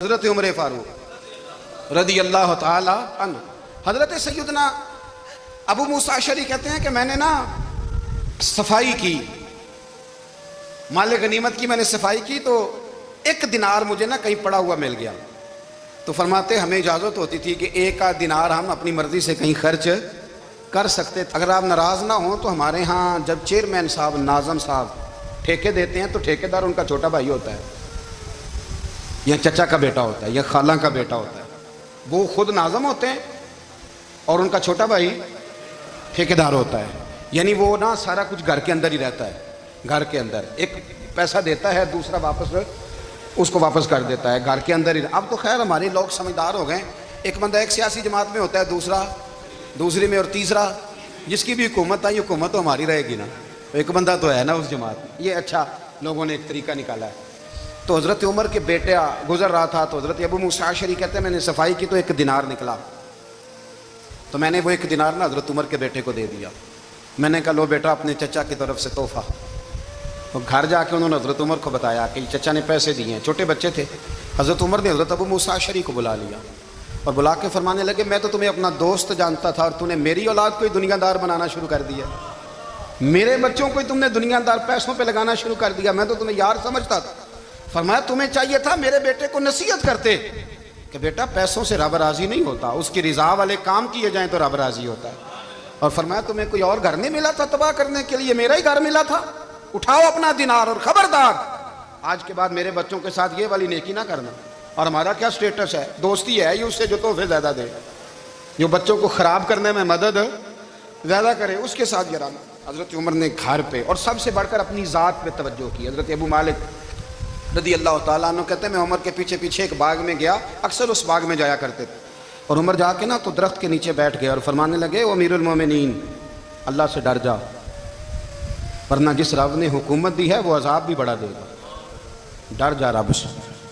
حضرت عمر فاروق رضی اللہ تعالی عنہ۔ حضرت سیدنا ابو موسیٰ اشعری کہتے ہیں کہ میں نے صفائی کی، مال غنیمت کی میں نے صفائی کی تو ایک دینار مجھے کہیں پڑا ہوا مل گیا، تو فرماتے ہمیں اجازت ہوتی تھی کہ ایک آدھ دینار ہم اپنی مرضی سے کہیں خرچ کر سکتے تھے۔ اگر آپ ناراض نہ ہوں تو ہمارے ہاں جب چیئرمین صاحب ناظم صاحب ٹھیکے دیتے ہیں تو ٹھیکیدار ان کا چھوٹا بھائی ہوتا ہے یا چچا کا بیٹا ہوتا ہے یا خالہ کا بیٹا ہوتا ہے، وہ خود ناظم ہوتے ہیں اور ان کا چھوٹا بھائی ٹھیکیدار ہوتا ہے، یعنی وہ سارا کچھ گھر کے اندر ہی رہتا ہے، گھر کے اندر ایک پیسہ دیتا ہے دوسرا واپس اس کو واپس کر دیتا ہے، گھر کے اندر ہی۔ اب تو خیر ہمارے لوگ سمجھدار ہو گئے، ایک بندہ ایک سیاسی جماعت میں ہوتا ہے، دوسرا دوسری میں، اور تیسرا جس کی بھی حکومت آئی حکومت تو ہماری رہے گی نا، ایک بندہ تو ہے نا اس جماعت میں۔ یہ اچھا لوگوں نے ایک طریقہ نکالا ہے۔ تو حضرت عمر کے بیٹے گزر رہا تھا تو حضرت ابو موسیٰ اشعری کہتے ہیں میں نے صفائی کی تو ایک دینار نکلا، تو میں نے وہ ایک دینار حضرت عمر کے بیٹے کو دے دیا۔ میں نے کہا لو بیٹا اپنے چچا کی طرف سے تحفہ۔ تو گھر جا کے انہوں نے حضرت عمر کو بتایا کہ چچا نے پیسے دیے ہیں، چھوٹے بچے تھے۔ حضرت عمر نے حضرت ابو موسیٰ اشعری کو بلا لیا اور بلا کے فرمانے لگے میں تو تمہیں اپنا دوست جانتا تھا اور تم نے میری اولاد کو ہی دنیا دار بنانا شروع کر دیا، میرے بچوں کو ہی تم نے دنیا دار پیسوں پہ لگانا شروع کر دیا، میں تو تمہیں یار سمجھتا تھا۔ فرمایا تمہیں چاہیے تھا میرے بیٹے کو نصیحت کرتے کہ بیٹا پیسوں سے رب راضی نہیں ہوتا، اس کی رضا والے کام کیے جائیں تو رب راضی ہوتا ہے۔ اور فرمایا تمہیں کوئی اور گھر نہیں ملا تھا تباہ کرنے کے لیے، میرا ہی گھر ملا تھا، اٹھاؤ اپنا دینار اور خبردار آج کے بعد میرے بچوں کے ساتھ یہ والی نیکی نہ کرنا۔ اور ہمارا کیا سٹیٹس ہے، دوستی ہے ہی اس سے جو تحفے زیادہ دے، جو بچوں کو خراب کرنے میں مدد زیادہ کرے اس کے ساتھ یہ رہنا۔ حضرت عمر نے گھر پہ اور سب سے بڑھ کر اپنی ذات پہ توجہ کی۔ حضرت ابو مالک رضی اللہ تعالیٰ عنہ کہتے ہیں میں عمر کے پیچھے پیچھے ایک باغ میں گیا، اکثر اس باغ میں جایا کرتے تھے، اور عمر جا کے تو درخت کے نیچے بیٹھ گئے اور فرمانے لگے او امیر المومنین اللہ سے ڈر جا، ورنہ جس رب نے حکومت دی ہے وہ عذاب بھی بڑا دے گا، ڈر جا رب سے۔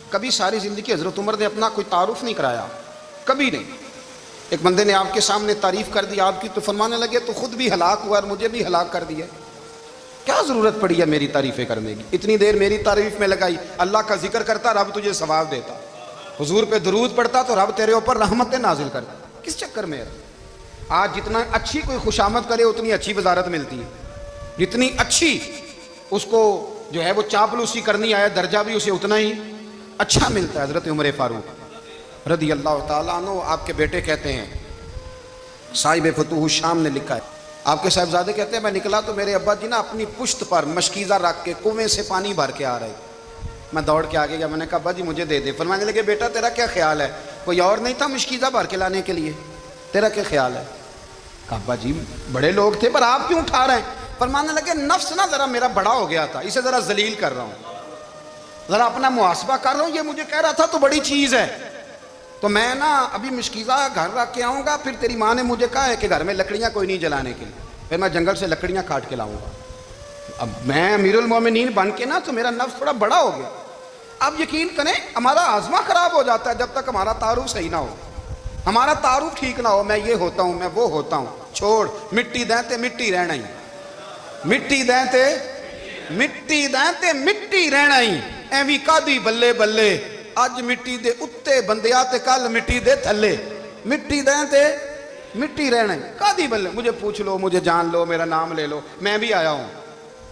کبھی ساری زندگی حضرت عمر نے اپنا کوئی تعارف نہیں کرایا، کبھی نہیں۔ ایک بندے نے آپ کے سامنے تعریف کر دی آپ کی تو فرمانے لگے تو خود بھی ہلاک ہوا اور مجھے بھی ہلاک کر دیا، کیا ضرورت پڑی ہے میری تعریفیں کرنے کی، اتنی دیر میری تعریف میں لگائی، اللہ کا ذکر کرتا رب تجھے ثواب دیتا، حضور پہ درود پڑھتا تو رب تیرے اوپر رحمتیں نازل کرتا، کس چکر میں ہے؟ آج جتنا اچھی کوئی خوشامد کرے اتنی اچھی وزارت ملتی ہے، جتنی اچھی اس کو جو ہے وہ چاپلوسی کرنی آئے درجہ بھی اسے اتنا ہی اچھا ملتا ہے۔ حضرت عمر فاروق رضی اللہ تعالیٰ عنہ آپ کے بیٹے کہتے ہیں، صاحب فتوح الشام نے لکھا ہے، آپ کے صاحبزادے کہتے ہیں میں نکلا تو میرے ابا جی اپنی پشت پر مشکیزہ رکھ کے کنویں سے پانی بھر کے آ رہے، میں دوڑ کے آگے گیا، میں نے کہا ابا جی مجھے دے دے۔ فرمانے لگے بیٹا تیرا کیا خیال ہے، کوئی اور نہیں تھا مشکیزہ بھر کے لانے کے لیے، تیرا کیا خیال ہے؟ کہا ابا جی بڑے لوگ تھے پر آپ کیوں اٹھا رہے ہیں؟ فرمانے لگے نفس ذرا میرا بڑا ہو گیا تھا، اسے ذرا ذلیل کر رہا ہوں، ذرا اپنا محاسبہ کر رہا ہوں، یہ مجھے کہہ رہا تھا تو بڑی چیز ہے، تو میں ابھی مشکیزہ گھر رکھ کے آؤں گا، پھر تیری ماں نے مجھے کہا ہے کہ گھر میں لکڑیاں کوئی نہیں جلانے کے لیے، پھر میں جنگل سے لکڑیاں کاٹ کے لاؤں گا۔ اب میں امیر المومنین بن کے تو میرا نفس تھوڑا بڑا ہو گیا۔ اب یقین کریں ہمارا آزما خراب ہو جاتا ہے جب تک ہمارا تعارف صحیح نہ ہو، ہمارا تعارف ٹھیک نہ ہو، میں یہ ہوتا ہوں میں وہ ہوتا ہوں، چھوڑ مٹی دیں تے مٹی رہنا ہی، مٹی دیں تے مٹی دیں تے مٹی رہنا ہی، ایویں کادی بلے بلے اج مٹی دے اتے بندیا تے کل مٹی دے تھلے، مٹی دیں تے مٹی رہنا ہے، کادی بلے، مجھے پوچھ لو مجھے جان لو میرا نام لے لو، میں بھی آیا ہوں،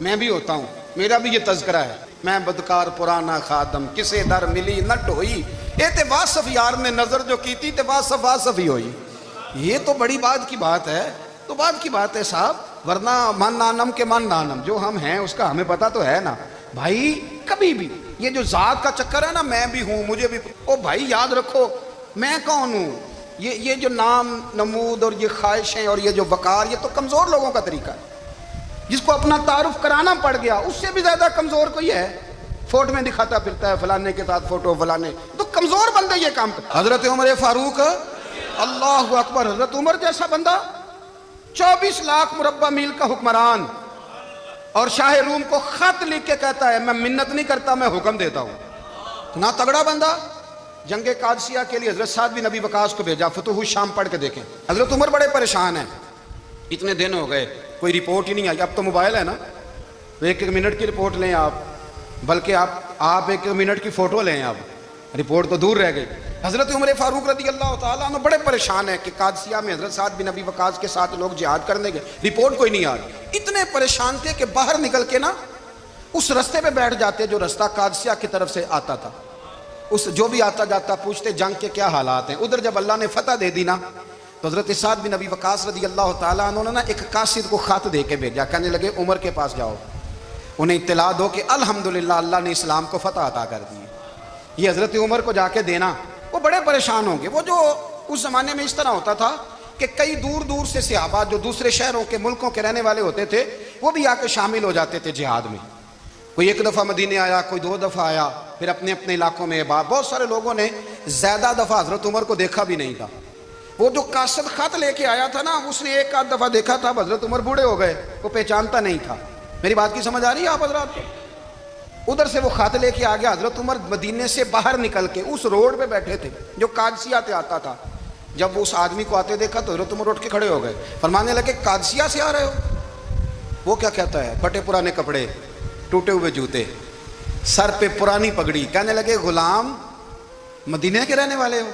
میں بھی ہوتا ہوں، میرا بھی یہ تذکرہ ہے، میں بدکار پرانا خادم کسے در ملی نہ ڈھوئی، اے تے واصف یار نے نظر جو کی تھی تے واصف واصف ہی ہوئی۔ یہ تو بڑی بات کی بات ہے، تو بات کی بات ہے صاحب، ورنہ من نانم کے من نانم، جو ہم ہیں اس کا ہمیں پتہ تو ہے نا بھائی۔ کبھی بھی یہ جو ذات کا چکر ہے نا میں بھی ہوں مجھے بھی، او بھائی یاد رکھو میں کون ہوں، یہ جو نام نمود اور یہ خواہشیں اور یہ جو وقار یہ تو کمزور لوگوں کا طریقہ ہے، جس کو اپنا تعارف کرانا پڑ گیا اس سے بھی زیادہ کمزور کوئی ہے، فوٹو میں دکھاتا پھرتا ہے فلانے کے ساتھ فوٹو فلانے، تو کمزور بندے یہ کام کرتا۔ حضرت عمر فاروق اللہ اکبر، حضرت عمر جیسا بندہ 24 لاکھ مربع میل کا حکمران، اور شاہ روم کو خط لکھ کے کہتا ہے میں منت نہیں کرتا میں حکم دیتا ہوں، اتنا تگڑا بندہ۔ جنگ قادسیہ کے لیے حضرت سعد بن ابی وقاص کو بھیجا، فتوح الشام پڑھ کے دیکھیں، حضرت عمر بڑے پریشان ہیں، اتنے دن ہو گئے کوئی رپورٹ ہی نہیں آئی، اب تو موبائل ہے نا، ایک منٹ کی رپورٹ لیں آپ، بلکہ آپ ایک منٹ کی فوٹو لیں آپ، رپورٹ تو دور رہ گئی۔ حضرت عمر فاروق رضی اللہ تعالیٰ عنہ بڑے پریشان ہیں کہ قادسیہ میں حضرت سعد بن ابی وقاص کے ساتھ لوگ جہاد کرنے گئے، رپورٹ کوئی نہیں آ رہی۔ اتنے پریشان تھے کہ باہر نکل کے نا اس رستے پہ بیٹھ جاتے جو رستہ قادسیہ کی طرف سے آتا تھا، اس جو بھی آتا جاتا پوچھتے جنگ کے کیا حالات ہیں۔ ادھر جب اللہ نے فتح دے دی نا تو حضرت سعد بن ابی وقاص رضی اللہ تعالیٰ عنہ نے نا ایک قاصد کو خط دے کے بھیجا، کہنے لگے عمر کے پاس جاؤ، انہیں اطلاع دو کہ الحمدللہ اللہ نے اسلام کو فتح عطا کر دی۔ یہ حضرت عمر کو جا کے دینا، وہ بڑے پریشان ہوں گے۔ وہ جو اس زمانے میں اس طرح ہوتا تھا کہ کئی دور دور سے صحابہ جو دوسرے شہروں کے ملکوں کے رہنے والے ہوتے تھے وہ بھی آ کے شامل ہو جاتے تھے جہاد میں۔ کوئی ایک دفعہ مدینے آیا، کوئی 2 دفعہ آیا، پھر اپنے اپنے علاقوں میں بہت سارے لوگوں نے زیادہ دفعہ حضرت عمر کو دیکھا بھی نہیں تھا۔ وہ جو قاصد خط لے کے آیا تھا نا اس نے 1 دفعہ دیکھا تھا، حضرت عمر بوڑھے ہو گئے، وہ پہچانتا نہیں تھا۔ میری بات کی سمجھ آ رہی ہے آپ حضرات کو؟ ادھر سے وہ خط لے کے آ گیا، حضرت عمر مدینے سے باہر نکل کے اس روڈ پہ بیٹھے تھے جو قادسیہ سے آتا تھا۔ جب وہ اس آدمی کو آتے دیکھا تو حضرت عمر اٹھ کے کھڑے ہو گئے، فرمانے لگے قادسیہ سے آ رہے ہو؟ وہ کیا کہتا ہے؟ پھٹے پرانے کپڑے، ٹوٹے ہوئے جوتے، سر پہ پرانی پگڑی، کہنے لگے غلام مدینے کے رہنے والے ہو؟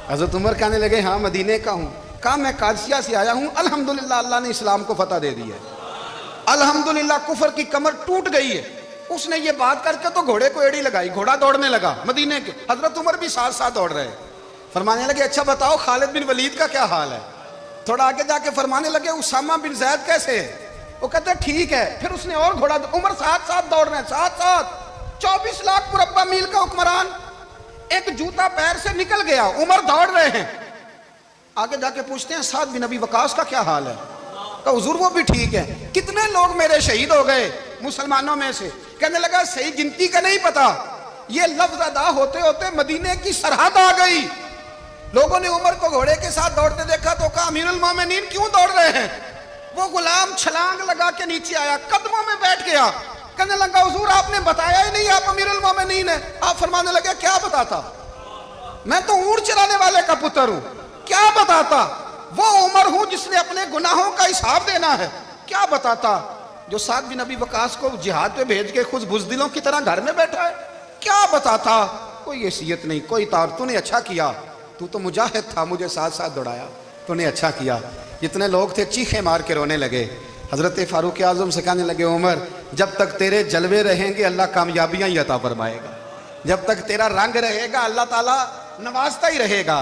حضرت عمر کہنے لگے ہاں مدینے کا ہوں۔ کہا میں قادسیہ سے آیا ہوں، الحمدللہ اللہ نے اسلام کو فتح دے دی ہے، الحمدللہ کفر کی کمر ٹوٹ گئی ہے۔ اس نے یہ بات کر کے تو گھوڑے کو ایڑی لگائی، گھوڑا دوڑنے لگا مدینے کے، حضرت عمر بھی ساتھ ساتھ دوڑ رہے، فرمانے لگے اچھا بتاؤ خالد بن ولید کا کیا حال ہے؟ تھوڑا آگے جا کے فرمانے لگے اسامہ بن زید کیسے ہے؟ وہ کہتے ہیں ٹھیک ہے۔ پھر اس نے اور گھوڑا، عمر ساتھ ساتھ دوڑ رہے ہیں، ساتھ ساتھ 24 لاکھ مربع میل کا حکمران، ایک جوتا پیر سے نکل گیا، عمر دوڑ رہے ہیں۔ آگے جا کے پوچھتے ہیں سعد بن ابی وقاص کا کیا حال ہے؟ کہا حضور وہ بھی ٹھیک ہے۔ کتنے لوگ میرے شہید ہو گئے مسلمانوں میں سے؟ کہنے لگا صحیح گنتی کا نہیں پتا، یہ لفظ ادا ہوتے ہوتے مدینے کی سرحد آ گئی۔ لوگوں نے عمر کو گھوڑے کے ساتھ دوڑتے دیکھا تو کہا امیر المومنین کیوں دوڑ رہے ہیں؟ وہ غلام چھلانگ لگا کے نیچے آیا، قدموں میں بیٹھ گیا، کہنے لگا حضور آپ نے بتایا ہی نہیں آپ امیر المومنین ہیں۔ آپ فرمانے لگے کیا بتاتا؟ میں تو اونٹ چرانے والے کا پتر ہوں، کیا بتاتا؟ وہ عمر ہوں جس نے اپنے گناہوں کا حساب دینا ہے، کیا بتاتا؟ جو سعد بن ابی وقاص کو جہاد پہ بھیج کے خود بزدلوں کی طرح گھر میں بیٹھا ہے، کیا بتاتا؟ کوئی حیثیت نہیں، کوئی تار، تو نے اچھا کیا، تو تو مجاہد تھا، مجھے ساتھ ساتھ دوڑایا، تو نے اچھا کیا۔ جتنے لوگ تھے چیخیں مار کے رونے لگے۔ حضرت فاروق اعظم سے کہنے لگے عمر جب تک تیرے جلوے رہیں گے اللہ کامیابیاں ہی عطا فرمائے گا، جب تک تیرا رنگ رہے گا اللہ تعالیٰ نوازتا ہی رہے گا۔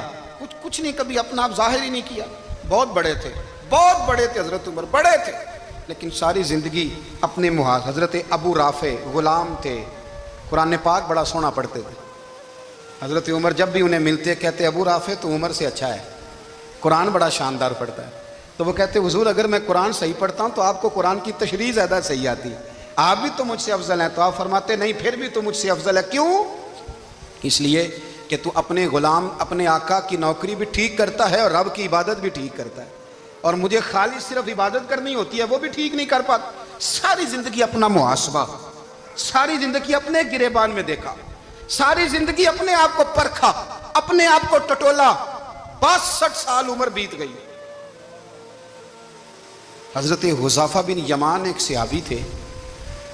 کچھ نہیں، کبھی اپنا آپ ظاہر ہی نہیں کیا۔ بہت بڑے تھے، بہت بڑے تھے حضرت عمر، بڑے تھے، لیکن ساری زندگی اپنے محاذ۔ حضرت ابو رافع غلام تھے، قرآن پاک بڑا سونا پڑھتے تھے۔ حضرت عمر جب بھی انہیں ملتے کہتے ابو رافع تو عمر سے اچھا ہے، قرآن بڑا شاندار پڑھتا ہے۔ تو وہ کہتے حضور اگر میں قرآن صحیح پڑھتا ہوں تو آپ کو قرآن کی تشریح زیادہ صحیح آتی ہے، آپ بھی تو مجھ سے افضل ہیں۔ تو آپ فرماتے نہیں پھر بھی تو مجھ سے افضل ہے۔ کیوں؟ اس لیے کہ تو اپنے غلام اپنے آقا کی نوکری بھی ٹھیک کرتا ہے اور رب کی عبادت بھی ٹھیک کرتا ہے، اور مجھے خالی صرف عبادت کرنی ہوتی ہے وہ بھی ٹھیک نہیں کر پاتا۔ ساری زندگی اپنا محاسبہ، ساری زندگی اپنے گریبان میں دیکھا، ساری زندگی اپنے آپ کو پرکھا، اپنے آپ کو ٹٹولا۔ 62 سال عمر بیت گئی۔ حضرت حذیفہ بن یمان ایک صحابی تھے،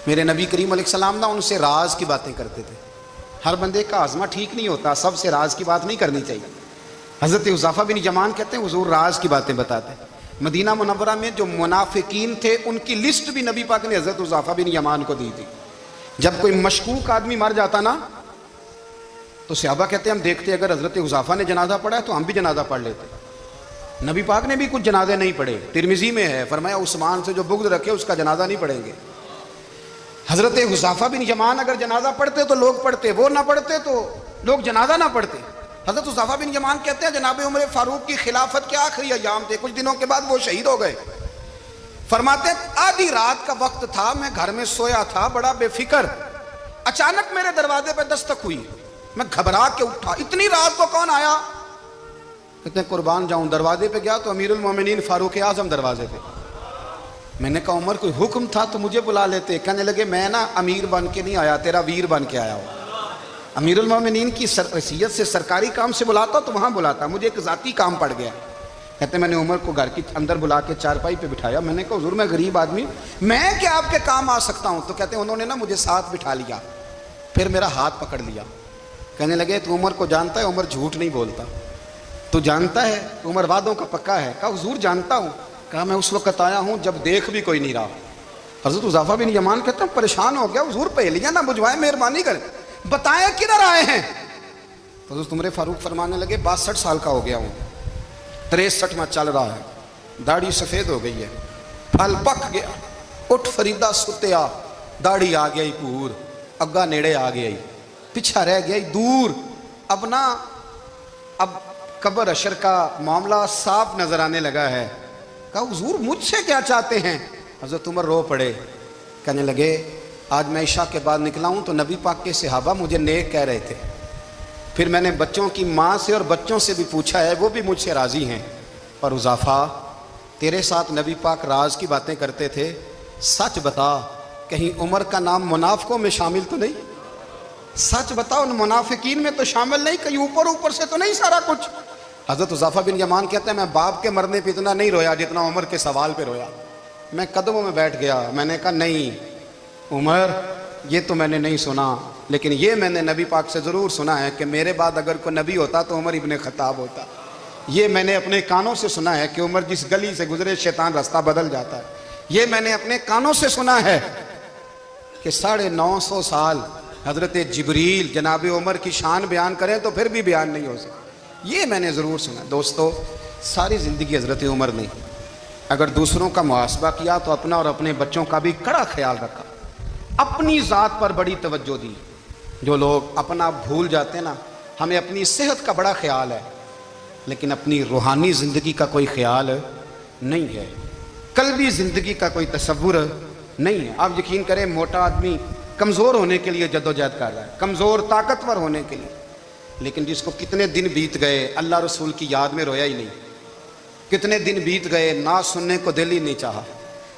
میرے نبی کریم علیہ السلام نا ان سے راز کی باتیں کرتے تھے۔ ہر بندے کا ہاضمہ ٹھیک نہیں ہوتا، سب سے راز کی بات نہیں کرنی چاہیے۔ حضرت حذیفہ بن یمان کہتے ہیں حضور راز کی باتیں بتاتے ہیں۔ مدینہ منورہ میں جو منافقین تھے ان کی لسٹ بھی نبی پاک نے حضرت حذیفہ بن یمان کو دی تھی۔ جب کوئی مشکوک آدمی مر جاتا نا تو صحابہ کہتے ہیں ہم دیکھتے اگر حضرت حذیفہ نے جنازہ پڑھا ہے تو ہم بھی جنازہ پڑھ لیتے۔ نبی پاک نے بھی کچھ جنازے نہیں پڑھے، ترمذی میں ہے، فرمایا عثمان سے جو بغض رکھے اس کا جنازہ نہیں پڑھیں گے۔ حضرت حذیفہ بن یمان اگر جنازہ پڑھتے تو لوگ پڑھتے، وہ نہ پڑھتے تو لوگ جنازہ نہ پڑھتے۔ حضرت حذیفہ بن یمان کہتے ہیں جناب عمر فاروق کی خلافت کے آخری ایام تھے، کچھ دنوں کے بعد وہ شہید ہو گئے۔ فرماتے آدھی رات کا وقت تھا، میں گھر میں سویا تھا بڑا بے فکر، اچانک میرے دروازے پہ دستک ہوئی، میں گھبرا کے اٹھا، اتنی رات کو کون آیا؟ کہتے ہیں قربان جاؤں، دروازے پہ گیا تو امیر المومنین فاروق اعظم دروازے پہ۔ میں نے کہا عمر کوئی حکم تھا تو مجھے بلا لیتے۔ کہنے لگے میں نا امیر بن کے نہیں آیا، تیرا ویر بن کے آیا ہوں۔ امیر المومنین کی حیثیت سے سرکاری کام سے بلاتا تو وہاں بلاتا، مجھے ایک ذاتی کام پڑ گیا۔ کہتے ہیں میں نے عمر کو گھر کی اندر بلا کے چارپائی پہ بٹھایا، میں نے کہا حضور میں غریب آدمی میں کیا آپ کے کام آ سکتا ہوں؟ تو کہتے ہیں انہوں نے نا مجھے ساتھ بٹھا لیا، پھر میرا ہاتھ پکڑ لیا، کہنے لگے تو عمر کو جانتا ہے؟ عمر جھوٹ نہیں بولتا. تو جانتا ہے؟ عمر وعدوں کا پکا ہے. کہا حضور جانتا ہوں. کہا میں اس وقت آیا ہوں جب دیکھ بھی کوئی نہیں رہا. حضرت حذیفہ بن یمان کہتے ہیں پریشان ہو گیا، حضور پہلیاں نہ بجھوائے، مہربانی کریں بتائیں کدھر آئے ہیں. تو حضرت عمر فاروق فرمانے لگے 62 سال کا ہو گیا ہوں، 63 میں چل رہا ہے، داڑھی سفید ہو گئی ہے، پھل پک گیا، اٹھ فریدہ ستیا، داڑھی آ گئی پور، اگا نیڑے آ گئی، پیچھا رہ گیا دور. اب قبر اشر کا معاملہ صاف نظر آنے لگا ہے. کہا حضور مجھ سے کیا چاہتے ہیں؟ حضرت عمر رو پڑے، کہنے لگے آج میں عشاء کے بعد نکلا ہوں تو نبی پاک کے صحابہ مجھے نیک کہہ رہے تھے، پھر میں نے بچوں کی ماں سے اور بچوں سے بھی پوچھا ہے، وہ بھی مجھ سے راضی ہیں. اور حذیفہ تیرے ساتھ نبی پاک راز کی باتیں کرتے تھے، سچ بتا کہیں عمر کا نام منافقوں میں شامل تو نہیں؟ سچ بتا ان منافقین میں تو شامل نہیں، کہیں اوپر سے تو نہیں سارا کچھ؟ حضرت حذیفہ بن یمان کہتے ہیں میں باپ کے مرنے پہ اتنا نہیں رویا جتنا عمر کے سوال پہ رویا. میں قدموں میں بیٹھ گیا، میں نے کہا نہیں عمر یہ تو میں نے نہیں سنا، لیکن یہ میں نے نبی پاک سے ضرور سنا ہے کہ میرے بعد اگر کوئی نبی ہوتا تو عمر ابن خطاب ہوتا. یہ میں نے اپنے کانوں سے سنا ہے کہ عمر جس گلی سے گزرے شیطان راستہ بدل جاتا ہے. یہ میں نے اپنے کانوں سے سنا ہے کہ 950 سال حضرت جبریل جناب عمر کی شان بیان کریں تو پھر بھی بیان نہیں ہو سکتا. یہ میں نے ضرور سنا. دوستو ساری زندگی حضرت عمر نے اگر دوسروں کا محاسبہ کیا تو اپنا اور اپنے بچوں کا بھی کڑا خیال رکھا، اپنی ذات پر بڑی توجہ دی. جو لوگ اپنا بھول جاتے ہیں نا، ہمیں اپنی صحت کا بڑا خیال ہے لیکن اپنی روحانی زندگی کا کوئی خیال نہیں ہے، قلبی زندگی کا کوئی تصور نہیں ہے. آپ یقین کریں موٹا آدمی کمزور ہونے کے لیے جدوجہد کر رہا ہے، کمزور طاقتور ہونے کے لیے، لیکن جس کو کتنے دن بیت گئے اللہ رسول کی یاد میں رویا ہی نہیں، کتنے دن بیت گئے نہ سننے کو دل ہی نہیں چاہا،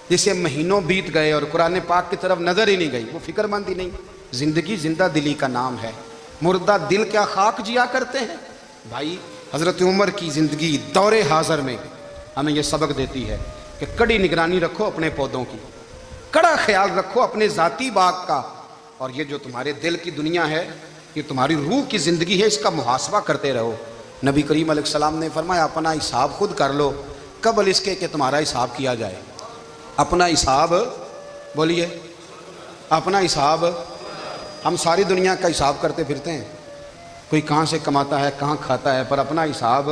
جسے مہینوں بیت گئے اور قرآن پاک کی طرف نظر ہی نہیں گئی، وہ فکر مند ہی نہیں. زندگی زندہ دلی کا نام ہے، مردہ دل کیا خاک جیا کرتے ہیں. بھائی حضرت عمر کی زندگی دور حاضر میں ہمیں یہ سبق دیتی ہے کہ کڑی نگرانی رکھو اپنے پودوں کی، کڑا خیال رکھو اپنے ذاتی باغ کا، اور یہ جو تمہارے دل کی دنیا ہے، یہ تمہاری روح کی زندگی ہے، اس کا محاسبہ کرتے رہو. نبی کریم علیہ السلام نے فرمایا اپنا حساب خود کر لو قبل اس کے کہ تمہارا حساب کیا جائے. اپنا حساب بولیے، اپنا حساب. ہم ساری دنیا کا حساب کرتے پھرتے ہیں، کوئی کہاں سے کماتا ہے کہاں کھاتا ہے، پر اپنا حساب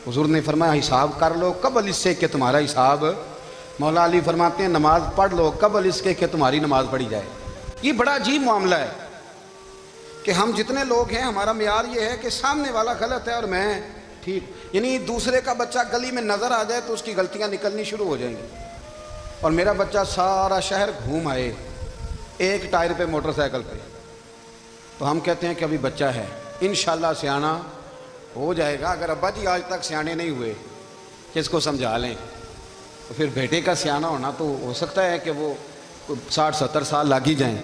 حضور نے فرمایا حساب کر لو قبل اس سے کہ تمہارا حساب. مولا علی فرماتے ہیں نماز پڑھ لو قبل اس کے کہ تمہاری نماز پڑھی جائے. یہ بڑا عجیب معاملہ ہے کہ ہم جتنے لوگ ہیں ہمارا معیار یہ ہے کہ سامنے والا غلط ہے اور میں ٹھیک. یعنی دوسرے کا بچہ گلی میں نظر آ جائے تو اس کی غلطیاں نکلنی شروع ہو جائیں گی، اور میرا بچہ سارا شہر گھوم آئے ایک ٹائر پہ موٹر سائیکل پہ، تو ہم کہتے ہیں کہ ابھی بچہ ہے، انشاءاللہ سیانا ہو جائے گا. اگر ابا جی آج تک سیانے نہیں ہوئے کہ اس کو سمجھا لیں، تو پھر بیٹے کا سیانا ہونا تو ہو سکتا ہے کہ وہ 60-70 سال لگ ہی جائیں.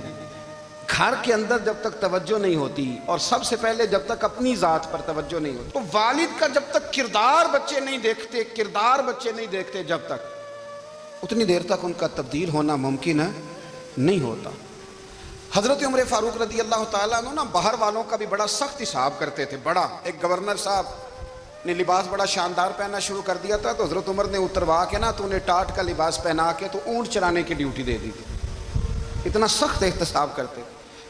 گھر کے اندر جب تک توجہ نہیں ہوتی، اور سب سے پہلے جب تک اپنی ذات پر توجہ نہیں ہوتی، تو والد کا جب تک کردار بچے نہیں دیکھتے جب تک، اتنی دیر تک ان کا تبدیل ہونا ممکن نہیں ہوتا. حضرت عمر فاروق رضی اللہ تعالیٰ عنہ نا باہر والوں کا بھی بڑا سخت حساب کرتے تھے. بڑا ایک گورنر صاحب نے لباس بڑا شاندار پہننا شروع کر دیا تھا، تو حضرت عمر نے اتروا کے نا تو انہیں ٹاٹ کا لباس پہنا کے تو اونٹ چرانے کی ڈیوٹی دے دی تھی. اتنا سخت احتساب کرتے.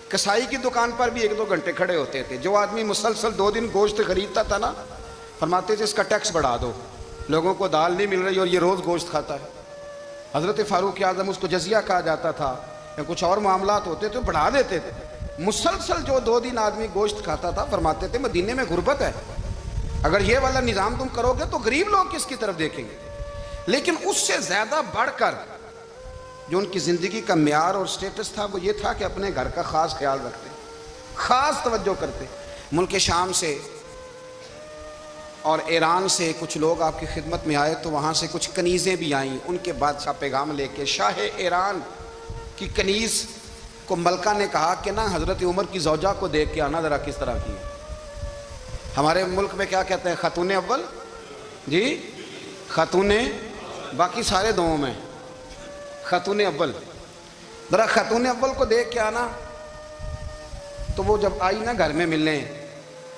کسائی کی دکان پر بھی 1-2 گھنٹے کھڑے ہوتے تھے. جو آدمی مسلسل 2 دن گوشت خریدتا تھا نا، فرماتے تھے اس کا ٹیکس بڑھا دو، لوگوں کو دال نہیں مل رہی اور یہ روز گوشت کھاتا ہے. حضرت فاروق اعظم اس کو جزیہ کہا جاتا تھا، یا کچھ اور معاملات ہوتے تھے بڑھا دیتے تھے. مسلسل جو 2 دن آدمی گوشت کھاتا تھا، فرماتے تھے مدینے میں غربت ہے، اگر یہ والا نظام تم کرو گے تو غریب لوگ کس کی طرف دیکھیں گے. لیکن اس سے زیادہ بڑھ کر جو ان کی زندگی کا معیار اور سٹیٹس تھا وہ یہ تھا کہ اپنے گھر کا خاص خیال رکھتے، خاص توجہ کرتے. ملک شام سے اور ایران سے کچھ لوگ آپ کی خدمت میں آئے، تو وہاں سے کچھ کنیزیں بھی آئیں، ان کے بادشاہ پیغام لے کے. شاہ ایران کی کنیز کو ملکہ نے کہا کہ نا حضرت عمر کی زوجہ کو دیکھ کے آنا ذرا کس طرح کی ہے. ہمارے ملک میں کیا کہتے ہیں؟ خاتون اول. جی خاتون، باقی سارے دووں میں خاتون اول. ذرا خاتون اول کو دیکھ کے آنا. تو وہ جب آئی نا گھر میں ملنے،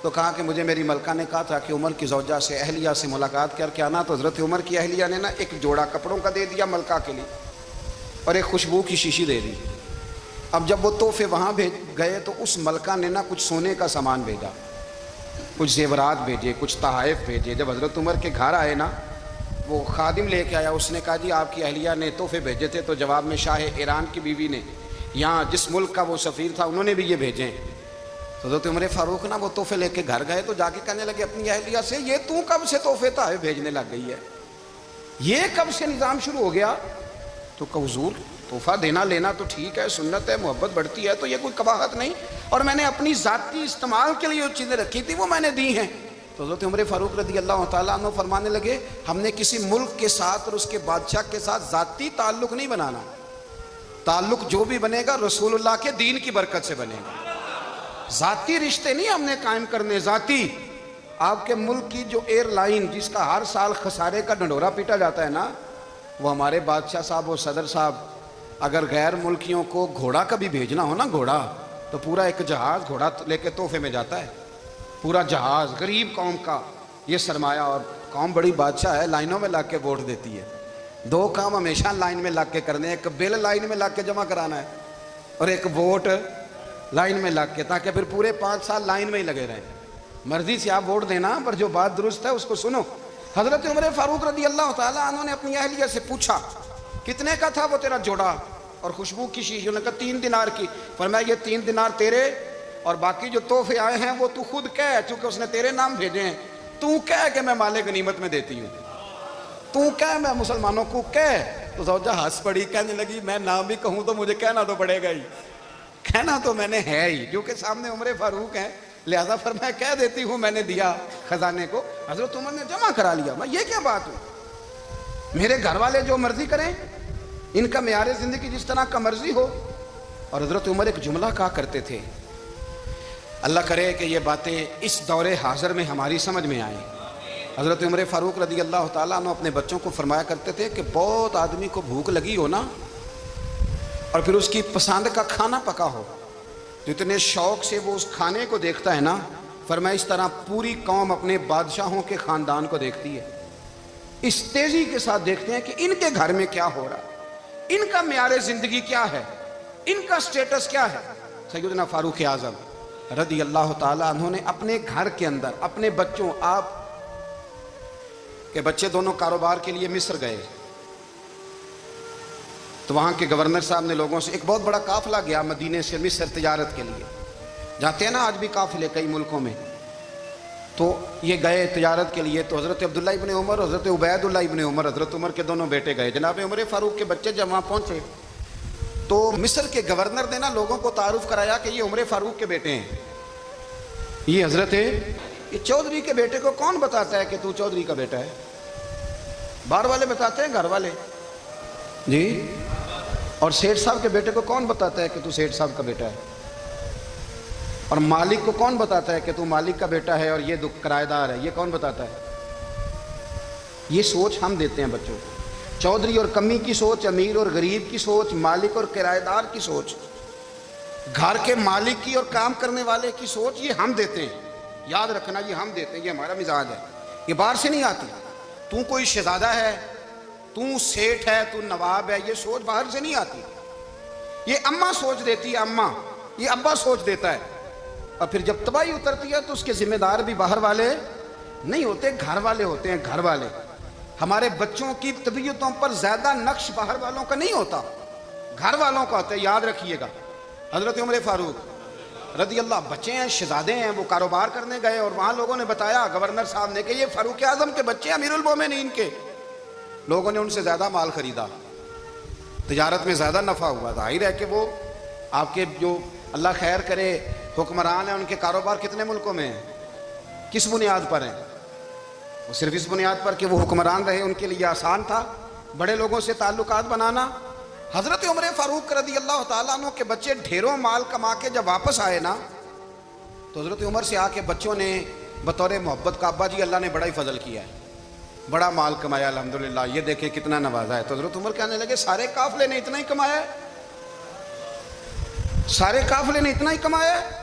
تو کہا کہ مجھے میری ملکہ نے کہا تھا کہ عمر کی زوجہ سے اہلیہ سے ملاقات کر کے آنا. تو حضرت عمر کی اہلیہ نے نا ایک جوڑا کپڑوں کا دے دیا ملکہ کے لیے اور ایک خوشبو کی شیشی دے دی. اب جب وہ تحفے وہاں بھیج گئے تو اس ملکہ نے نا کچھ سونے کا سامان بھیجا, کچھ زیورات بھیجے, کچھ تحائف بھیجے. جب حضرت عمر کے گھر آئے نا, وہ خادم لے کے آیا, اس نے کہا جی آپ کی اہلیہ نے تحفے بھیجے تھے. تو جواب میں شاہ ایران کی بیوی نے, یہاں جس ملک کا وہ سفیر تھا, انہوں نے بھی یہ بھیجے. تو حضرت عمر فاروق نا وہ تحفے لے کے گھر گئے تو جا کے کہنے لگے اپنی اہلیہ سے, یہ تو کب سے تحفے تحائف بھیجنے لگ گئی ہے, یہ کب سے نظام شروع ہو گیا؟ تو کہ حضور تحفہ دینا لینا تو ٹھیک ہے, سنت ہے, محبت بڑھتی ہے, تو یہ کوئی قباحت نہیں, اور میں نے اپنی ذاتی استعمال کے لیے جو چیزیں رکھی تھی وہ میں نے دی ہیں. تو حضرت عمر فاروق رضی اللہ تعالیٰ عنہ فرمانے لگے, ہم نے کسی ملک کے ساتھ اور اس کے بادشاہ کے ساتھ ذاتی تعلق نہیں بنانا, تعلق جو بھی بنے گا رسول اللہ کے دین کی برکت سے بنے گا. ذاتی رشتے نہیں ہم نے قائم کرنے, ذاتی. آپ کے ملک کی جو ایئر لائن جس کا ہر سال خسارے کا ڈنڈورا پیٹا جاتا ہے نا, وہ ہمارے بادشاہ صاحب اور صدر صاحب اگر غیر ملکیوں کو گھوڑا کبھی بھیجنا ہو نا, گھوڑا, تو پورا ایک جہاز گھوڑا لے کے تحفے میں جاتا ہے, پورا جہاز. غریب قوم کا یہ سرمایہ, اور قوم بڑی بادشاہ ہے, لائنوں میں لگ کے ووٹ دیتی ہے. دو کام ہمیشہ لائن میں لگ کے کرنے, ایک بل لائن میں لگ کے جمع کرانا ہے اور ایک ووٹ لائن میں لگ کے, تاکہ پھر پورے 5 سال لائن میں ہی لگے رہیں. مرضی سے آپ ووٹ دینا, پر جو بات درست ہے اس کو سنو. حضرت عمر فاروق رضی اللہ تعالیٰ عنہ نے اپنی اہلیہ سے پوچھا کتنے کا تھا وہ تیرا جوڑا اور خوشبو کی شیشی؟ انہوں نے کہا 3 دینار کی. فرمایا یہ 3 دینار تیرے, اور باقی جو تحفے آئے ہیں وہ تو خود کہہ, چونکہ اس نے تیرے نام بھیجے ہیں, تو کہہ کہ میں مال غنیمت میں دیتی ہوں, تو کہہ میں مسلمانوں کو کہہ. تو زوجہ ہنس پڑی, کہنے لگی میں نام بھی کہوں تو مجھے کہنا تو پڑے گا ہی, کہنا تو میں نے ہے ہی, کیونکہ سامنے عمر فاروق ہیں, لہذا فرمایا کہہ دیتی ہوں میں نے دیا خزانے کو. حضرت عمر نے جمع کرا لیا. میں یہ کیا بات ہوئی, میرے گھر والے جو مرضی کریں, ان کا معیار زندگی جس طرح کا مرضی ہو. اور حضرت عمر ایک جملہ کہا کرتے تھے, اللہ کرے کہ یہ باتیں اس دور حاضر میں ہماری سمجھ میں آئیں. حضرت عمر فاروق رضی اللہ تعالیٰ عنہ اپنے بچوں کو فرمایا کرتے تھے کہ بہت آدمی کو بھوک لگی ہو نا, اور پھر اس کی پسند کا کھانا پکا ہو, جتنے شوق سے وہ اس کھانے کو دیکھتا ہے نا, فرمایا اس طرح پوری قوم اپنے بادشاہوں کے خاندان کو دیکھتی ہے, اس تیزی کے ساتھ دیکھتے ہیں کہ ان کے گھر میں کیا ہو رہا ہے, ان کا معیار زندگی کیا ہے, ان کا سٹیٹس کیا ہے. سیدنا فاروق اعظم رضی اللہ تعالیٰ عنہ نے اپنے گھر کے اندر اپنے بچوں, آپ کے بچے دونوں کاروبار کے لیے مصر گئے, تو وہاں کے گورنر صاحب نے لوگوں سے, ایک بہت بڑا قافلہ گیا مدینے سے مصر تجارت کے لیے, جاتے ہیں نا آج بھی قافلے کئی ملکوں میں, تو یہ گئے تجارت کے لیے. تو حضرت عبداللہ ابن عمر, حضرت عبید اللہ ابن عمر, حضرت عمر کے دونوں بیٹے گئے. جناب عمر فاروق کے بچے جب وہاں پہنچے تو مصر کے گورنر نے نا لوگوں کو تعارف کرایا کہ یہ عمر فاروق کے بیٹے ہیں, یہ حضرت یہ چودھری کے بیٹے کو کون بتاتا ہے کہ تو چودھری کا بیٹا ہے؟ باہر والے بتاتے ہیں, گھر والے جی. اور سیٹھ صاحب کے بیٹے کو کون بتاتا ہے کہ تو سیٹھ صاحب کا بیٹا ہے؟ اور مالک کو کون بتاتا ہے کہ تو مالک کا بیٹا ہے اور یہ کرایہ دار ہے؟ یہ کون بتاتا ہے؟ یہ سوچ ہم دیتے ہیں بچوں کو. چودھری اور کمی کی سوچ, امیر اور غریب کی سوچ, مالک اور کرایہ دار کی سوچ, گھر کے مالک کی اور کام کرنے والے کی سوچ, یہ ہم دیتے ہیں. یاد رکھنا, یہ ہم دیتے ہیں, یہ ہمارا مزاج ہے, یہ باہر سے نہیں آتی. تو کوئی شہزادہ ہے, تو سیٹھ ہے, تو نواب ہے, یہ سوچ باہر سے نہیں آتی. یہ اماں سوچ دیتی ہے, اماں, یہ ابا سوچ دیتا ہے. اور پھر جب تباہی اترتی ہے تو اس کے ذمہ دار بھی باہر والے نہیں ہوتے, گھر والے ہوتے ہیں, گھر والے. ہمارے بچوں کی طبیعتوں پر زیادہ نقش باہر والوں کا نہیں ہوتا, گھر والوں کا ہوتا ہے, یاد رکھیے گا. حضرت عمر فاروق رضی اللہ, بچے ہیں, شہزادے ہیں, وہ کاروبار کرنے گئے, اور وہاں لوگوں نے بتایا گورنر صاحب نے کہ یہ فاروق اعظم کے بچے امیر المومنین کے. لوگوں نے ان سے زیادہ مال خریدا, تجارت میں زیادہ نفع ہوا. ظاہر ہے کہ وہ آپ کے جو اللہ خیر کرے حکمران ہیں, ان کے کاروبار کتنے ملکوں میں ہیں, کس بنیاد پر ہیں؟ وہ صرف اس بنیاد پر کہ وہ حکمران رہے, ان کے لیے آسان تھا بڑے لوگوں سے تعلقات بنانا. حضرت عمر فاروق رضی اللہ تعالیٰ عنہ کے بچے ڈھیروں مال کما کے جب واپس آئے نا, تو حضرت عمر سے آ کے بچوں نے بطور محبت کا, ابا جی اللہ نے بڑا ہی فضل کیا ہے, بڑا مال کمایا الحمدللہ, یہ دیکھیں کتنا نوازا ہے. تو حضرت عمر کہنے لگے سارے قافلے نے اتنا ہی کمایا ہے, سارے قافلے نے اتنا ہی کمایا ہے؟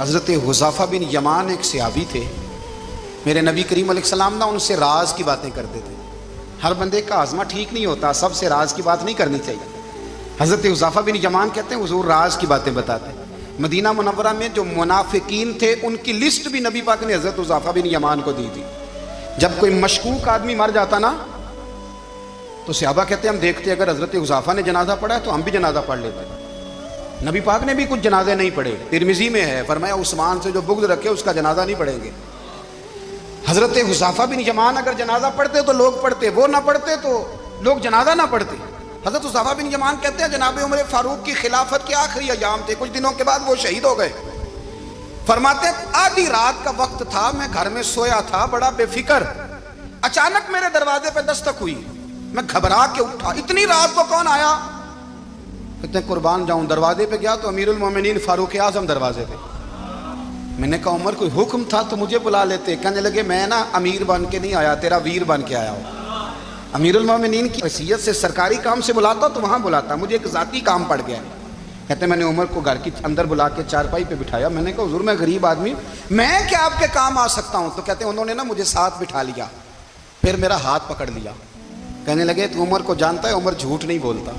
حضرت حذیفہ بن یمان ایک صحابی تھے، میرے نبی کریم علیہ السلام نا ان سے راز کی باتیں کرتے تھے. ہر بندے کا ہاضمہ ٹھیک نہیں ہوتا، سب سے راز کی بات نہیں کرنی چاہیے. حضرت حذیفہ بن یمان کہتے ہیں حضور راز کی باتیں بتاتے. مدینہ منورہ میں جو منافقین تھے ان کی لسٹ بھی نبی پاک نے حضرت حذیفہ بن یمان کو دی تھی. جب کوئی مشکوک آدمی مر جاتا نا تو صحابہ کہتے ہیں ہم دیکھتے اگر حضرت حذیفہ نے جنازہ پڑھا ہے تو ہم بھی جنازہ پڑھ لیتے. نبی پاک نے بھی کچھ جنازے نہیں پڑھے. ترمذی میں ہے، فرمایا عثمان سے جو بغض رکھے اس کا جنازہ نہیں پڑھیں گے. حضرت حذیفہ بن یمان اگر جنازہ پڑھتے تو لوگ پڑھتے، وہ نہ پڑھتے تو لوگ جنازہ نہ پڑھتے. حضرت حذیفہ بن یمان کہتے ہیں جناب عمر فاروق کی خلافت کے آخری ایام تھے، کچھ دنوں کے بعد وہ شہید ہو گئے. فرماتے آدھی رات کا وقت تھا، میں گھر میں سویا تھا بڑا بے فکر، اچانک میرے دروازے پہ دستک ہوئی، میں گھبرا کے اٹھا، اتنی رات کو کون آیا؟ کہتے ہیں قربان جاؤں، دروازے پہ گیا تو امیر المومنین فاروق اعظم دروازے پہ. میں نے کہا عمر کوئی حکم تھا تو مجھے بلا لیتے. کہنے لگے میں نا امیر بن کے نہیں آیا، تیرا ویر بن کے آیا ہوں. امیر المومنین کی حیثیت سے سرکاری کام سے بلاتا تو وہاں بلاتا، مجھے ایک ذاتی کام پڑ گیا. کہتے میں نے عمر کو گھر کی اندر بلا کے چارپائی پہ بٹھایا. میں نے کہا حضور میں غریب آدمی، میں کیا آپ کے کام آ سکتا ہوں؟ تو کہتے ہیں انہوں نے نا مجھے ساتھ بٹھا لیا، پھر میرا ہاتھ پکڑ لیا. کہنے لگے تو عمر کو جانتا ہے؟ عمر جھوٹ نہیں بولتا.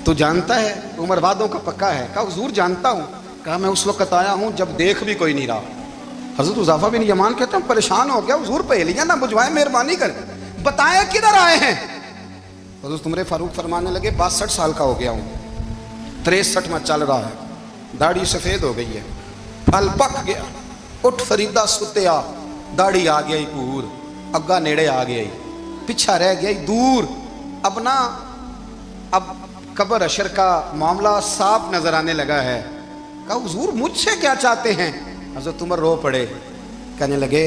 تو جانتا ہے؟ عمر وعدوں کا پکا ہے. کہا حضور جانتا ہوں. کہا میں اس وقت آیا ہوں جب دیکھ بھی کوئی نہیں رہا. حضرت حذیفہ بن یمان کہتے ہیں پریشان ہو گیا، حضور پہیلیاں نہ بجھوائیں، مہربانی کر بتائیں کدھر آئے ہیں. حضرت عمر فاروق فرمانے لگے 62 سال کا ہو گیا ہوں، 63 میں چل رہا ہے، داڑھی سفید ہو گئی ہے، پھل پک گیا، اٹھ فریدہ ستیا، داڑھی آ گئی پور، اگا نیڑے آ گئی، پیچھا رہ گئی دور. اب قبر اشر کا معاملہ صاف نظر آنے لگا ہے. کہا حضور مجھ سے کیا چاہتے ہیں؟ حضرت عمر رو پڑے. کہنے لگے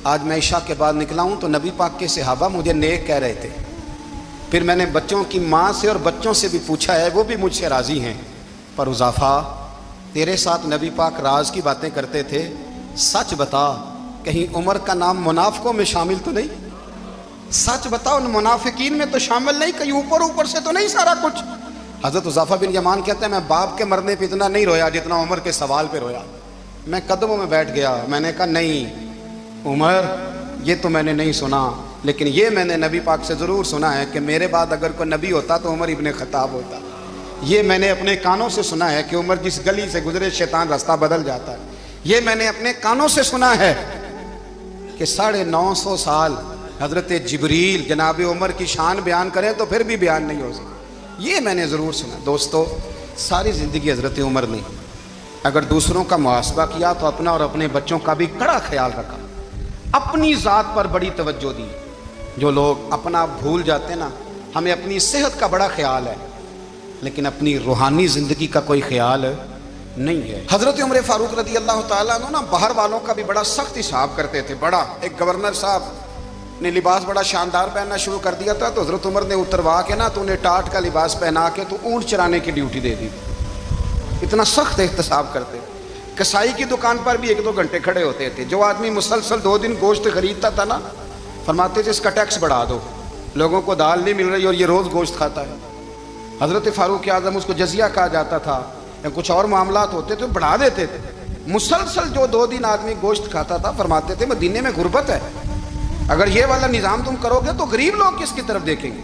آج میں عشاء کے بعد نکلا ہوں تو نبی پاک کے صحابہ مجھے نیک کہہ رہے تھے، پھر میں نے بچوں کی ماں سے اور بچوں سے بھی پوچھا ہے، وہ بھی مجھ سے راضی ہیں. پر حذیفہ تیرے ساتھ نبی پاک راز کی باتیں کرتے تھے، سچ بتا کہیں عمر کا نام منافقوں میں شامل تو نہیں؟ سچ بتا ان منافقین میں تو شامل نہیں، کہیں اوپر سے تو نہیں سارا کچھ؟ حضرت حذیفہ بن یمان کہتے ہیں میں باپ کے مرنے پہ اتنا نہیں رویا جتنا عمر کے سوال پہ رویا. میں قدموں میں بیٹھ گیا، میں نے کہا نہیں عمر یہ تو میں نے نہیں سنا، لیکن یہ میں نے نبی پاک سے ضرور سنا ہے کہ میرے بعد اگر کوئی نبی ہوتا تو عمر ابن خطاب ہوتا. یہ میں نے اپنے کانوں سے سنا ہے کہ عمر جس گلی سے گزرے شیطان راستہ بدل جاتا ہے. یہ میں نے اپنے کانوں سے سنا ہے کہ 950 سال حضرت جبریل جناب عمر کی شان بیان کریں تو پھر بھی بیان نہیں ہو سکتا. یہ میں نے ضرور سنا. دوستو ساری زندگی حضرت عمر نے اگر دوسروں کا محاسبہ کیا تو اپنا اور اپنے بچوں کا بھی کڑا خیال رکھا، اپنی ذات پر بڑی توجہ دی. جو لوگ اپنا بھول جاتے نا، ہمیں اپنی صحت کا بڑا خیال ہے لیکن اپنی روحانی زندگی کا کوئی خیال نہیں ہے. حضرت عمر فاروق رضی اللہ تعالیٰ عنہ نا باہر والوں کا بھی بڑا سخت حساب کرتے تھے. بڑا ایک گورنر صاحب نے لباس بڑا شاندار پہننا شروع کر دیا تھا تو حضرت عمر نے اتروا کے نا تو انہیں ٹاٹ کا لباس پہنا کے تو اونٹ چرانے کی ڈیوٹی دے دی. اتنا سخت احتساب کرتے. کسائی کی دکان پر بھی 1-2 گھنٹے کھڑے ہوتے تھے. جو آدمی مسلسل 2 دن گوشت خریدتا تھا نا، فرماتے تھے اس کا ٹیکس بڑھا دو، لوگوں کو دال نہیں مل رہی اور یہ روز گوشت کھاتا ہے. حضرت فاروق اعظم اس کو جزیہ کہا جاتا تھا یا کچھ اور معاملات ہوتے تھے بڑھا دیتے تھے. مسلسل جو 2 دن آدمی گوشت کھاتا تھا فرماتے تھے مدینے میں غربت ہے، اگر یہ والا نظام تم کرو گے تو غریب لوگ کس کی طرف دیکھیں گے.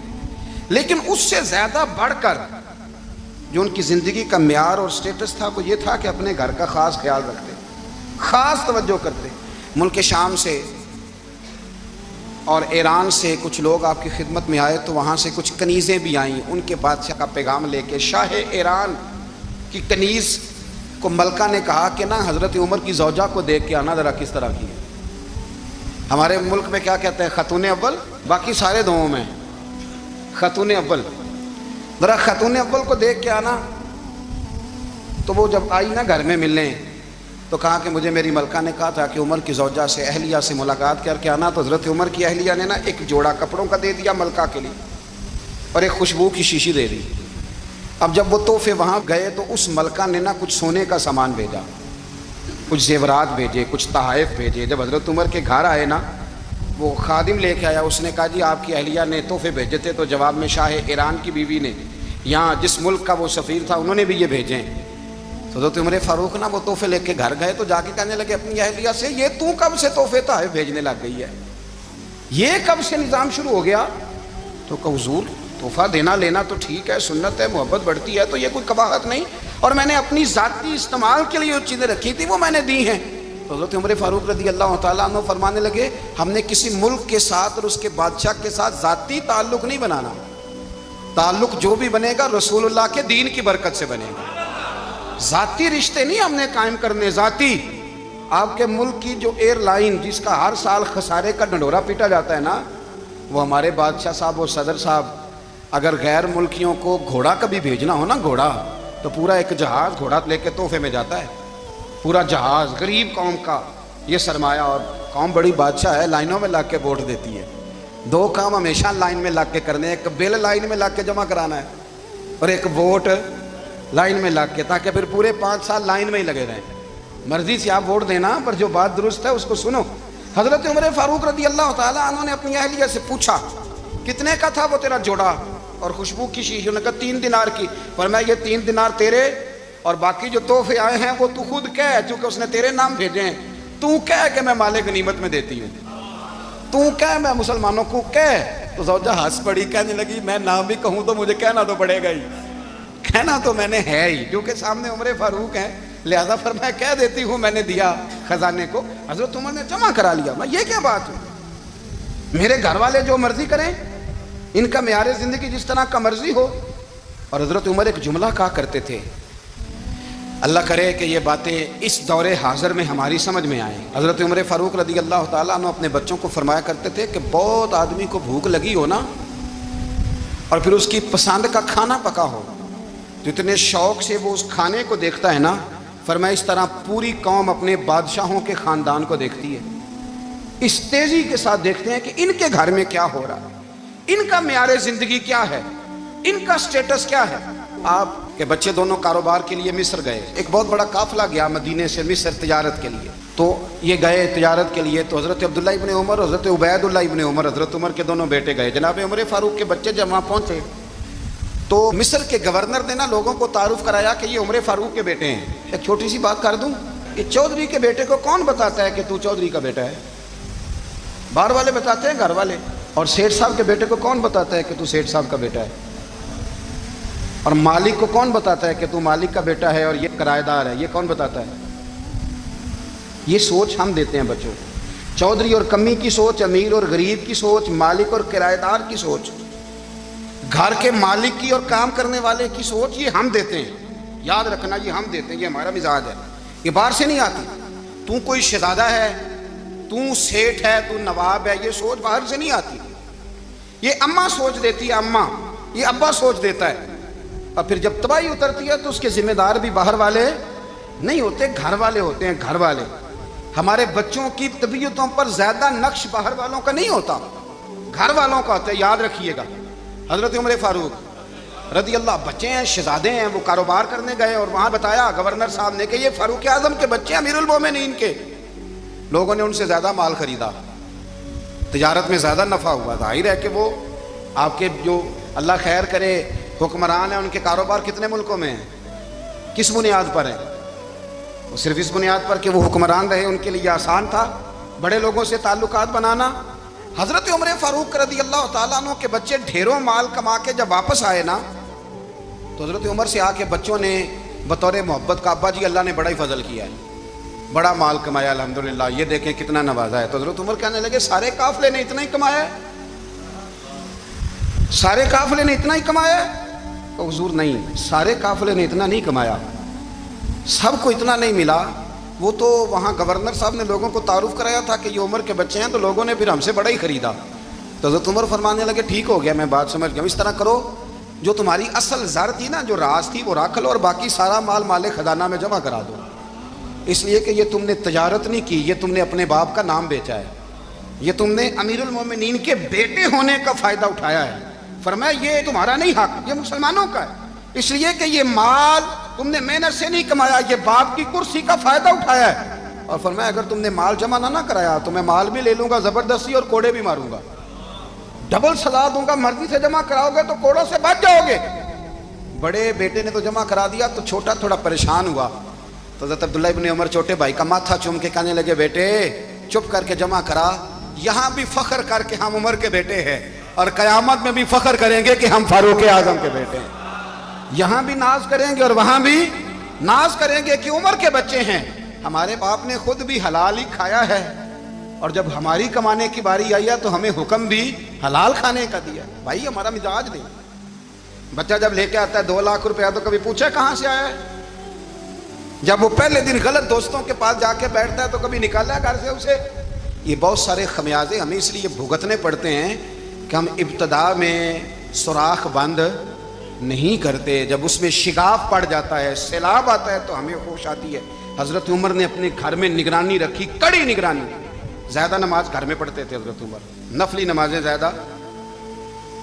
لیکن اس سے زیادہ بڑھ کر جو ان کی زندگی کا معیار اور سٹیٹس تھا وہ یہ تھا کہ اپنے گھر کا خاص خیال رکھتے، خاص توجہ کرتے. ملک شام سے اور ایران سے کچھ لوگ آپ کی خدمت میں آئے تو وہاں سے کچھ کنیزیں بھی آئیں ان کے بادشاہ کا پیغام لے کے. شاہ ایران کی کنیز کو ملکہ نے کہا کہ نا حضرت عمر کی زوجہ کو دیکھ کے آنا ذرا کس طرح کی ہے. ہمارے ملک میں کیا کہتے ہیں خاتون اول، باقی سارے دونوں میں خاتون اول. ذرا خاتون اول کو دیکھ کے آنا. تو وہ جب آئی نا گھر میں ملنے تو کہا کہ مجھے میری ملکہ نے کہا تھا کہ عمر کی زوجہ سے اہلیہ سے ملاقات کر کے آنا. تو حضرت عمر کی اہلیہ نے نا ایک جوڑا کپڑوں کا دے دیا ملکہ کے لیے اور ایک خوشبو کی شیشی دے دی. اب جب وہ تحفے وہاں گئے تو اس ملکہ نے نا کچھ سونے کا سامان بھیجا، کچھ زیورات بھیجے، کچھ تحائف بھیجے. جب حضرت عمر کے گھر آئے نا وہ خادم لے کے آیا، اس نے کہا جی آپ کی اہلیہ نے تحفے بھیجے تھے. تو جواب میں شاہ ایران کی بیوی نے، یہاں جس ملک کا وہ سفیر تھا انہوں نے بھی یہ بھیجے. حضرت عمر فاروق نا وہ تحفے لے کے گھر گئے تو جا کے کہنے لگے اپنی اہلیہ سے یہ تو کب سے تحفے تحائف بھیجنے لگ گئی ہے, یہ کب سے نظام شروع ہو گیا؟ تو کہ حضور تحفہ دینا لینا تو ٹھیک ہے, سنت ہے, محبت بڑھتی ہے, تو یہ کوئی قباحت نہیں, اور میں نے اپنی ذاتی استعمال کے لیے جو چیزیں رکھی تھی وہ میں نے دی ہیں. تو حضرت عمر فاروق رضی اللہ تعالیٰ عنہ فرمانے لگے ہم نے کسی ملک کے ساتھ اور اس کے بادشاہ کے ساتھ ذاتی تعلق نہیں بنانا, تعلق جو بھی بنے گا رسول اللہ کے دین کی برکت سے بنے گا. ذاتی رشتے نہیں ہم نے قائم کرنے, ذاتی. آپ کے ملک کی جو ایئر لائن جس کا ہر سال خسارے کا ڈنڈورا پیٹا جاتا ہے نا, وہ ہمارے بادشاہ صاحب اور صدر صاحب اگر غیر ملکیوں کو گھوڑا کبھی بھیجنا ہو نا, گھوڑا, تو پورا ایک جہاز گھوڑا لے کے تحفے میں جاتا ہے, پورا جہاز غریب قوم کا یہ سرمایہ. اور قوم بڑی بادشاہ ہے, لائنوں میں لگ کے ووٹ دیتی ہے. دو کام ہمیشہ لائن میں لگ کے کرنے, ایک بل لائن میں لگ کے جمع کرانا ہے اور ایک ووٹ لائن میں لگ کے, تاکہ پھر پورے 5 سال لائن میں ہی لگے رہیں. مرضی سے آپ ووٹ دینا, پر جو بات درست ہے اس کو سنو. حضرت عمر فاروق رضی اللہ تعالیٰ عنہ نے اپنی اہلیہ سے پوچھا کتنے کا تھا وہ تیرا جوڑا اور خوشبو کی شیشی؟ انہوں نے کہا 3 دینار کی. فرمایا یہ 3 دینار تیرے اور باقی جو تحفے آئے ہیں وہ تو خود کہہ, چونکہ اس نے تیرے نام بھیجے ہیں, تو کہہ کہ میں مال غنیمت میں دیتی ہوں, تو کہہ میں مسلمانوں کو کہہ. تو زوجہ ہنس پڑی, کہنے لگی میں نہ بھی کہوں تو مجھے کہنا تو پڑے گا ہی, کہنا تو میں نے ہے ہی, کیونکہ سامنے عمر فاروق ہیں, لہذا فرمایا کہہ دیتی ہوں میں نے دیا خزانے کو. حضرت عمر نے جمع کرا لیا. میں یہ کیا بات ہے, میرے گھر والے جو مرضی کریں, ان کا معیار زندگی جس طرح کا مرضی ہو. اور حضرت عمر ایک جملہ کہا کرتے تھے, اللہ کرے کہ یہ باتیں اس دور حاضر میں ہماری سمجھ میں آئیں. حضرت عمر فاروق رضی اللہ تعالیٰ عنہ اپنے بچوں کو فرمایا کرتے تھے کہ بہت آدمی کو بھوک لگی ہو نا, اور پھر اس کی پسند کا کھانا پکا ہو, تو اتنے شوق سے وہ اس کھانے کو دیکھتا ہے نا, فرمایا اس طرح پوری قوم اپنے بادشاہوں کے خاندان کو دیکھتی ہے, اس تیزی کے ساتھ دیکھتے ہیں کہ ان کے گھر میں کیا ہو رہا, ان کا معیار زندگی کیا ہے, ان کا سٹیٹس کیا ہے. آپ کے بچے دونوں کاروبار کے لیے مصر گئے, ایک بہت بڑا قافلہ گیا مدینے سے مصر تجارت کے لیے. تو یہ گئے تجارت کے لیے, تو حضرت عبداللہ ابن عمر, حضرت عبید اللہ ابن عمر, حضرت عمر کے دونوں بیٹے گئے. جناب عمر فاروق کے بچے جب وہاں پہنچے تو مصر کے گورنر نے نا لوگوں کو تعارف کرایا کہ یہ عمر فاروق کے بیٹے ہیں. ایک چھوٹی سی بات کر دوں, یہ چودھری کے بیٹے کو کون بتاتا ہے کہ تو چودھری کا بیٹا ہے؟ باہر والے بتاتے ہیں, گھر والے. اور سیٹھ صاحب کے بیٹے کو کون بتاتا ہے کہ تو سیٹھ صاحب کا بیٹا ہے؟ اور مالک کو کون بتاتا ہے کہ تو مالک کا بیٹا ہے اور یہ کرایہ دار ہے؟ یہ کون بتاتا ہے؟ یہ سوچ ہم دیتے ہیں بچوں کو. چودھری اور کمی کی سوچ, امیر اور غریب کی سوچ, مالک اور کرایہ دار کی سوچ, گھر کے مالک کی اور کام کرنے والے کی سوچ, یہ ہم دیتے ہیں. یاد رکھنا, یہ ہم دیتے ہیں, یہ ہمارا مزاج ہے, یہ باہر سے نہیں آتی. تو کوئی شہزادہ ہے, تو سیٹھ ہے, تو نواب ہے, یہ سوچ باہر سے نہیں آتی. یہ اماں سوچ دیتی ہے, اماں, یہ ابا سوچ دیتا ہے. اور پھر جب تباہی اترتی ہے تو اس کے ذمہ دار بھی باہر والے نہیں ہوتے, گھر والے ہوتے ہیں, گھر والے. ہمارے بچوں کی طبیعتوں پر زیادہ نقش باہر والوں کا نہیں ہوتا, گھر والوں کا ہوتا ہے. یاد رکھیے گا. حضرت عمر فاروق رضی اللہ, بچے ہیں, شہزادے ہیں, وہ کاروبار کرنے گئے اور وہاں بتایا گورنر صاحب نے کہ یہ فاروق اعظم کے بچے ہیں, امیر المومنین کے. لوگوں نے ان سے زیادہ مال خریدا, تجارت میں زیادہ نفع ہوا. ظاہر ہے کہ وہ آپ کے جو اللہ خیر کرے حکمران ہیں, ان کے کاروبار کتنے ملکوں میں ہیں, کس بنیاد پر ہیں؟ وہ صرف اس بنیاد پر کہ وہ حکمران رہے, ان کے لیے آسان تھا بڑے لوگوں سے تعلقات بنانا. حضرت عمر فاروق رضی اللہ تعالیٰ عنہ کے بچے ڈھیروں مال کما کے جب واپس آئے نا, تو حضرت عمر سے آ کے بچوں نے بطور محبت کا, ابا جی اللہ نے بڑا ہی فضل کیا ہے, بڑا مال کمایا الحمدللہ, یہ دیکھیں کتنا نوازا ہے. تو حضرت عمر کہنے لگے سارے قافلے نے اتنا ہی کمایا ہے, سارے قافلے نے اتنا ہی کمایا ہے؟ تو حضور نہیں, سارے قافلے نے اتنا نہیں کمایا, سب کو اتنا نہیں ملا. وہ تو وہاں گورنر صاحب نے لوگوں کو تعارف کرایا تھا کہ یہ عمر کے بچے ہیں, تو لوگوں نے پھر ہم سے بڑا ہی خریدا. تو حضرت عمر فرمانے لگے ٹھیک ہو گیا, میں بات سمجھ گیا, اس طرح کرو جو تمہاری اصل زر تھی نا, جو راز تھی, وہ رکھ لو اور باقی سارا مال خزانہ میں جمع کرا دو. اس لیے کہ یہ تم نے تجارت نہیں کی, یہ تم نے اپنے باپ کا نام بیچا ہے, یہ تم نے امیر المومنین کے بیٹے ہونے کا فائدہ اٹھایا ہے. فرمایا یہ تمہارا نہیں حق, یہ مسلمانوں کا ہے, اس لیے کہ یہ مال تم نے محنت سے نہیں کمایا, یہ باپ کی کرسی کا فائدہ اٹھایا ہے. اور فرمایا اگر تم نے مال جمع نہ کرایا تو میں مال بھی لے لوں گا زبردستی اور کوڑے بھی ماروں گا, ڈبل سزا دوں گا. مرضی سے جمع کراؤ گے تو کوڑوں سے بچ جاؤ گے. بڑے بیٹے نے تو جمع کرا دیا, تو چھوٹا تھوڑا پریشان ہوا, تو حضرت عبداللہ ابن عمر چھوٹے بھائی کا ماتھا چوم کے کہنے لگے بیٹے چپ کر کے جمع کرا، یہاں بھی فخر کر کے ہم عمر کے بیٹے ہیں اور قیامت میں بھی فخر کریں گے کہ ہم فاروق اعظم کے بیٹے ہیں۔ یہاں بھی ناز کریں گے اور وہاں بھی ناز کریں گے کہ عمر کے بچے ہیں۔ ہمارے باپ نے خود بھی حلال ہی کھایا ہے اور جب ہماری کمانے کی باری آئی ہے تو ہمیں حکم بھی حلال کھانے کا دیا۔ بھائی ہمارا مزاج نہیں۔ بچہ جب لے کے آتا ہے 2 لاکھ روپیہ تو کبھی پوچھا کہاں سے آیا ہے؟ جب وہ پہلے دن غلط دوستوں کے پاس جا کے بیٹھتا ہے تو کبھی نکالا ہے گھر سے اسے؟ یہ بہت سارے خمیازے ہمیں اس لیے بھگتنے پڑتے ہیں کہ ہم ابتدا میں سوراخ بند نہیں کرتے، جب اس میں شگاف پڑ جاتا ہے، سیلاب آتا ہے تو ہمیں ہوش آتی ہے۔ حضرت عمر نے اپنے گھر میں نگرانی رکھی، کڑی نگرانی۔ زیادہ نماز گھر میں پڑھتے تھے حضرت عمر، نفلی نمازیں زیادہ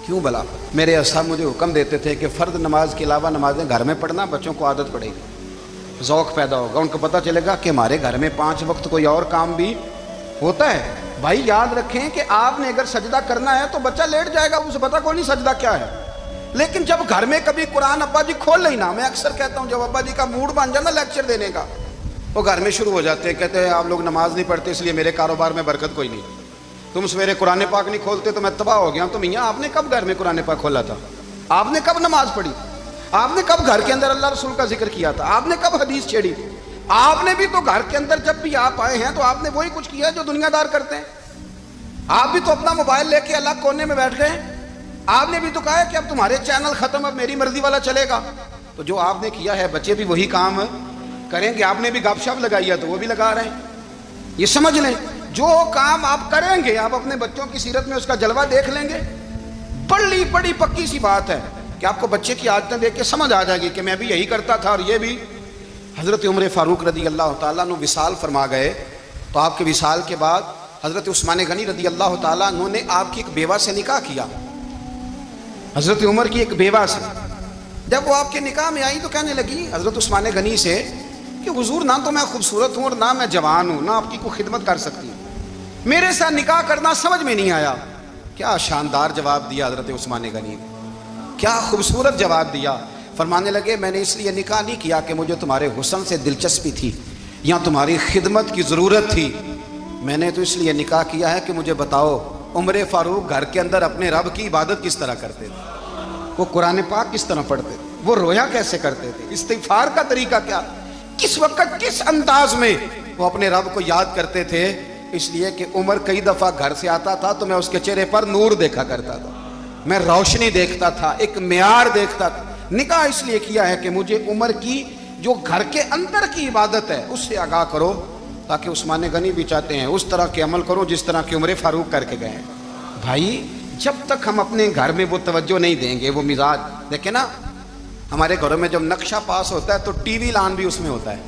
کیوں بلا؟ میرے اصحاب مجھے حکم دیتے تھے کہ فرض نماز کے علاوہ نمازیں گھر میں پڑھنا، بچوں کو عادت پڑے گی، ذوق پیدا ہوگا، ان کو پتہ چلے گا کہ ہمارے گھر میں 5 وقت کوئی اور کام بھی ہوتا ہے۔ بھائی یاد رکھیں کہ آپ نے اگر سجدہ کرنا ہے تو بچہ لیٹ جائے گا، اسے پتہ کوئی نہیں سجدہ کیا ہے، لیکن جب گھر میں کبھی قرآن ابا جی کھول لینا، میں اکثر کہتا ہوں جب ابا جی کا موڈ بن جائے نا لیکچر دینے کا، وہ گھر میں شروع ہو جاتے ہیں، کہتے ہیں آپ لوگ نماز نہیں پڑھتے اس لیے میرے کاروبار میں برکت کوئی نہیں، تم سویرے قرآن پاک نہیں کھولتے تو میں تباہ ہو گیا ہوں۔ تو میاں آپ نے کب گھر میں قرآن پاک کھولا تھا؟ آپ نے کب نماز پڑھی؟ آپ نے کب گھر کے اندر اللہ رسول کا ذکر کیا تھا؟ آپ نے کب حدیث چھیڑی؟ آپ نے بھی تو گھر کے اندر جب بھی آپ آئے ہیں تو آپ نے وہی کچھ کیا جو دنیا دار کرتے ہیں۔ آپ بھی تو اپنا موبائل لے کے الگ کونے میں بیٹھ گئے، آپ نے بھی تو کہا ہے کہ اب تمہارے چینل ختم، اب میری مرضی والا چلے گا۔ تو جو آپ نے کیا ہے بچے بھی وہی کام کریں گے۔ آپ نے بھی گپ شپ لگائی ہے تو وہ بھی لگا رہے ہیں۔ یہ سمجھ لیں جو کام آپ کریں گے آپ اپنے بچوں کی سیرت میں اس کا جلوہ دیکھ لیں گے۔ بڑی پکی سی بات ہے کہ آپ کو بچے کی عادتیں دیکھ کے سمجھ آ جائے گی کہ میں بھی یہی کرتا تھا اور یہ بھی۔ حضرت عمر فاروق رضی اللہ تعالیٰ عنہ وصال فرما گئے تو آپ کے وصال کے بعد حضرت عثمان غنی رضی اللہ تعالیٰ عنہ نے آپ کی ایک بیوہ سے نکاح کیا، حضرت عمر کی ایک بیوہ سے۔ جب وہ آپ کے نکاح میں آئی تو کہنے لگی حضرت عثمان غنی سے کہ حضور نہ تو میں خوبصورت ہوں اور نہ میں جوان ہوں، نہ آپ کی کوئی خدمت کر سکتی ہوں، میرے ساتھ نکاح کرنا سمجھ میں نہیں آیا۔ کیا شاندار جواب دیا حضرت عثمان غنی نے، کیا خوبصورت جواب دیا۔ فرمانے لگے میں نے اس لیے نکاح نہیں کیا کہ مجھے تمہارے حسن سے دلچسپی تھی یا تمہاری خدمت کی ضرورت تھی، میں نے تو اس لیے نکاح کیا ہے کہ مجھے بتاؤ عمر فاروق گھر کے اندر اپنے رب کی عبادت کس طرح کرتے تھے، وہ قرآن پاک کس طرح پڑھتے تھے، وہ رویا کیسے کرتے تھے، استغفار کا طریقہ کیا، کس وقت کس انداز میں وہ اپنے رب کو یاد کرتے تھے۔ اس لیے کہ عمر کئی دفعہ گھر سے آتا تھا تو میں اس کے چہرے پر نور دیکھا کرتا تھا، میں روشنی دیکھتا تھا، ایک معیار دیکھتا تھا۔ نکاح اس لیے کیا ہے کہ مجھے عمر کی جو گھر کے اندر کی عبادت ہے اس سے آگاہ کرو، تاکہ عثمان غنی بھی چاہتے ہیں اس طرح کے عمل کرو جس طرح کہ عمر فاروق کر کے گئے ہیں۔ بھائی جب تک ہم اپنے گھر میں وہ توجہ نہیں دیں گے، وہ مزاج دیکھیں نا، ہمارے گھروں میں جب نقشہ پاس ہوتا ہے تو ٹی وی لان بھی اس میں ہوتا ہے،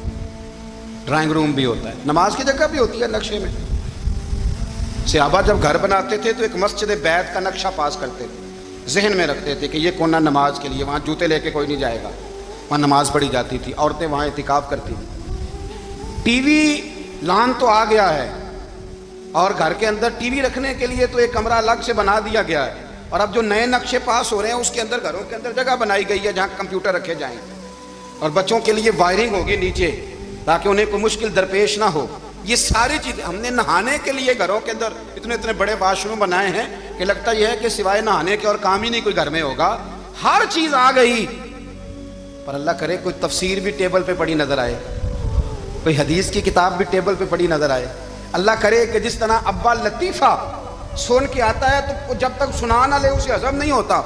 ڈرائنگ روم بھی ہوتا ہے، نماز کی جگہ بھی ہوتی ہے نقشے میں۔ صحابہ جب گھر بناتے تھے تو ایک مسجد بیت کا نقشہ پاس کرتے تھے، ذہن میں رکھتے تھے کہ یہ کونا نماز کے لیے، وہاں جوتے لے کے کوئی نہیں جائے گا، وہاں نماز پڑھی جاتی تھی، عورتیں وہاں اعتکاف کرتی تھیں۔ ٹی وی لان تو آ گیا ہے اور گھر کے اندر ٹی وی رکھنے کے لیے تو ایک کمرہ الگ سے بنا دیا گیا ہے، اور اب جو نئے نقشے پاس ہو رہے ہیں اس کے اندر گھروں کے اندر جگہ بنائی گئی ہے جہاں کمپیوٹر رکھے جائیں، اور بچوں کے لیے وائرنگ ہوگی نیچے تاکہ انہیں کوئی مشکل درپیش نہ ہو۔ یہ ساری چیزیں ہم نے نہانے کے لیے گھروں کے اندر اتنے بڑے واش روم بنائے ہیں کہ لگتا یہ ہے کہ سوائے نہانے کے اور کام ہی نہیں کوئی گھر میں ہوگا، ہر چیز آ گئی۔ پر اللہ کرے کوئی تفسیر بھی ٹیبل پہ پڑی نظر آئے، کوئی حدیث کی کتاب بھی ٹیبل پہ پڑی نظر آئے۔ اللہ کرے کہ جس طرح ابا لطیفہ سن کے آتا ہے تو جب تک سنا نہ لے اسے ہضم نہیں ہوتا،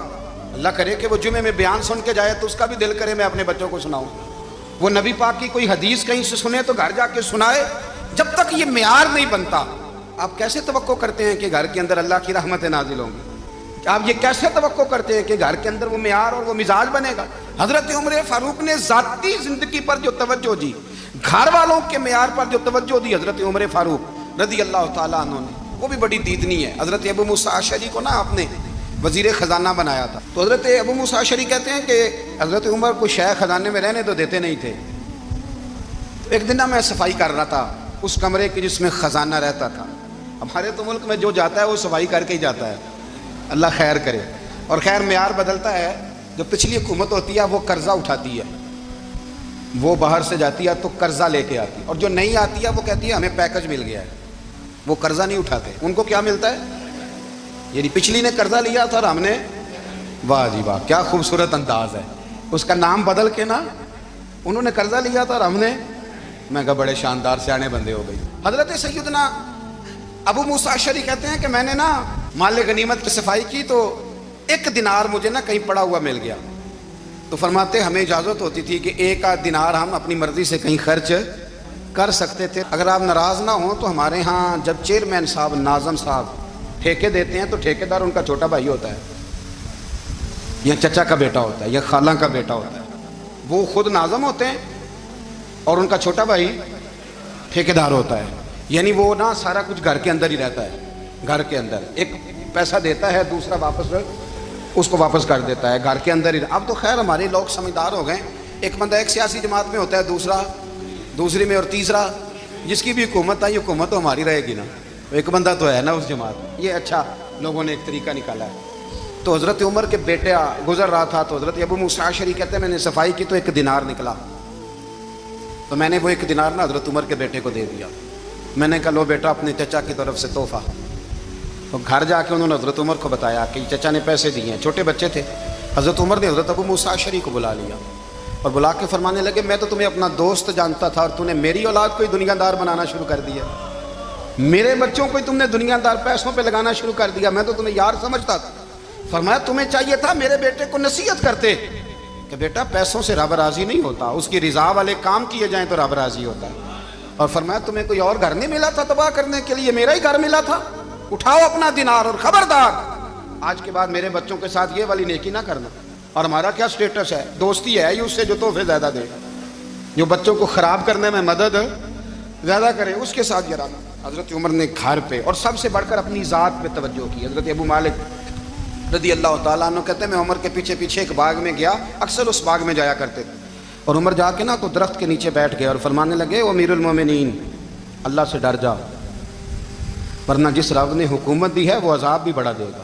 اللہ کرے کہ وہ جمعے میں بیان سن کے جائے تو اس کا بھی دل کرے میں اپنے بچوں کو سناؤں، وہ نبی پاک کی کوئی حدیث کہیں سے سنے تو گھر جا کے سنائے۔ جب تک یہ معیار نہیں بنتا آپ کیسے توقع کرتے ہیں کہ گھر کے اندر اللہ کی رحمتیں نازل ہوں گی؟ آپ یہ کیسے توقع کرتے ہیں کہ گھر کے اندر وہ معیار اور وہ مزاج بنے گا؟ حضرت عمر فاروق نے ذاتی زندگی پر جو توجہ دی، گھر والوں کے معیار پر جو توجہ دی حضرت عمر فاروق رضی اللہ تعالیٰ عنہ نے، وہ بھی بڑی دیدنی ہے۔ حضرت ابو موسیٰ اشعری کو نا آپ نے وزیر خزانہ بنایا تھا، تو حضرت ابو موسیٰ اشعری کہتے ہیں کہ حضرت عمر کو شیخ خزانے میں رہنے تو دیتے نہیں تھے۔ ایک دن میں صفائی کر رہا تھا اس کمرے کی جس میں خزانہ رہتا تھا۔ ہمارے تو ملک میں جو جاتا ہے وہ صفائی کر کے ہی جاتا ہے، اللہ خیر کرے۔ اور خیر معیار بدلتا ہے، جو پچھلی حکومت ہوتی ہے وہ قرضہ اٹھاتی ہے، وہ باہر سے جاتی ہے تو قرضہ لے کے آتی ہے، اور جو نہیں آتی ہے وہ کہتی ہے ہمیں پیکج مل گیا ہے، وہ قرضہ نہیں اٹھاتے، ان کو کیا ملتا ہے؟ یعنی پچھلی نے قرضہ لیا تھا اور ہم نے، واہ جی واہ کیا خوبصورت انداز ہے، اس کا نام بدل کے نا، انہوں نے قرضہ لیا تھا اور ہم نے، میں کہا بڑے شاندار سیانے بندے ہو گئی۔ حضرت سیدنا ابو موسیٰ اشعری کہتے ہیں کہ میں نے نا مال غنیمت کی صفائی کی تو 1 دینار مجھے نا کہیں پڑا ہوا مل گیا، تو فرماتے ہمیں اجازت ہوتی تھی کہ 1 آدھ دینار ہم اپنی مرضی سے کہیں خرچ کر سکتے تھے، اگر آپ ناراض نہ ہوں تو ہمارے ہاں جب چیئرمین صاحب، ناظم صاحب ٹھیکے دیتے ہیں تو ٹھیکیدار ان کا چھوٹا بھائی ہوتا ہے یا چچا کا بیٹا ہوتا ہے یا خالہ کا بیٹا ہوتا ہے، وہ خود ناظم ہوتے ہیں اور ان کا چھوٹا بھائی ٹھیکیدار ہوتا ہے، یعنی وہ نا سارا کچھ گھر کے اندر ہی رہتا ہے، گھر کے اندر ایک پیسہ دیتا ہے دوسرا واپس اس کو واپس کر دیتا ہے، گھر کے اندر ہی۔ اب تو خیر ہمارے لوگ سمجھدار ہو گئے، ایک بندہ ایک سیاسی جماعت میں ہوتا ہے، دوسرا دوسری میں، اور تیسرا جس کی بھی حکومت آئی حکومت تو ہماری رہے گی نا، ایک بندہ تو ہے نا اس جماعت میں، یہ اچھا لوگوں نے ایک طریقہ نکالا ہے۔ تو حضرت عمر کے بیٹے گزر رہا تھا تو حضرت ابو موسیٰ اشعری کہتے ہیں میں نے صفائی کی تو 1 دینار نکلا، تو میں نے وہ 1 دینار نا حضرت عمر کے بیٹے کو دے دیا، میں نے کہا لو بیٹا اپنے چچا کی طرف سے تحفہ۔ تو گھر جا کے انہوں نے حضرت عمر کو بتایا کہ چچا نے پیسے دیے ہیں، چھوٹے بچے تھے، حضرت عمر نے حضرت ابو موسیٰ اشعری کو بلا لیا اور بلا کے فرمانے لگے میں تو تمہیں اپنا دوست جانتا تھا اور تم نے میری اولاد کو ہی دنیا دار بنانا شروع کر دیا، میرے بچوں کو ہی تم نے دنیا دار پیسوں پہ لگانا شروع کر دیا، میں تو تمہیں یار سمجھتا تھا۔ فرمایا تمہیں چاہیے تھا میرے بیٹے کو نصیحت کرتے کہ بیٹا پیسوں سے رب راضی نہیں ہوتا، اس کی رضا والے کام کیے جائیں تو رب راضی ہوتا ہے، اور فرمایا تمہیں کوئی اور گھر نہیں ملا تھا تباہ کرنے کے لیے، میرا ہی گھر ملا تھا، اٹھاؤ اپنا دینار اور خبردار آج کے بعد میرے بچوں کے ساتھ یہ والی نیکی نہ کرنا۔ اور ہمارا کیا سٹیٹس ہے؟ دوستی ہے ہی اس سے جو تحفے زیادہ دے، جو بچوں کو خراب کرنے میں مدد زیادہ کرے اس کے ساتھ گرانا۔ حضرت عمر نے گھر پہ اور سب سے بڑھ کر اپنی ذات پہ توجہ کی۔ حضرت ابو مالک رضی اللہ تعالیٰ عنہ کہتے ہیں میں عمر کے پیچھے پیچھے ایک باغ میں گیا، اکثر اس باغ میں جایا کرتے تھے، اور عمر جا کے نا تو درخت کے نیچے بیٹھ گئے اور فرمانے لگے او امیر المومنین اللہ سے ڈر جا، ورنہ جس رب نے حکومت دی ہے وہ عذاب بھی بڑا دے گا،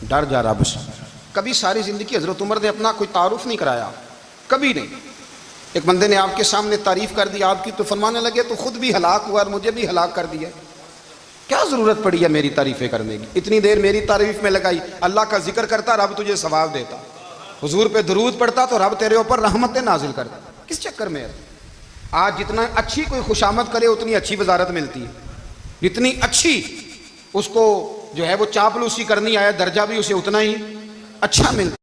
ڈر جا رب سے۔ کبھی ساری زندگی حضرت عمر نے اپنا کوئی تعارف نہیں کرایا، کبھی نہیں۔ ایک بندے نے آپ کے سامنے تعریف کر دی آپ کی تو فرمانے لگے تو خود بھی ہلاک ہوا اور مجھے بھی ہلاک کر دیا، کیا ضرورت پڑی ہے میری تعریفیں کرنے کی، اتنی دیر میری تعریف میں لگائی، اللہ کا ذکر کرتا رب تجھے ثواب دیتا، حضور پہ درود پڑھتا تو رب تیرے اوپر رحمتیں نازل کرتا، کس چکر میں ہے؟ آج جتنا اچھی کوئی خوشامد کرے اتنی اچھی وزارت ملتی ہے، جتنی اچھی اس کو جو ہے وہ چاپلوسی کرنی آیا درجہ بھی اسے اتنا ہی اچھا ملتا ہے۔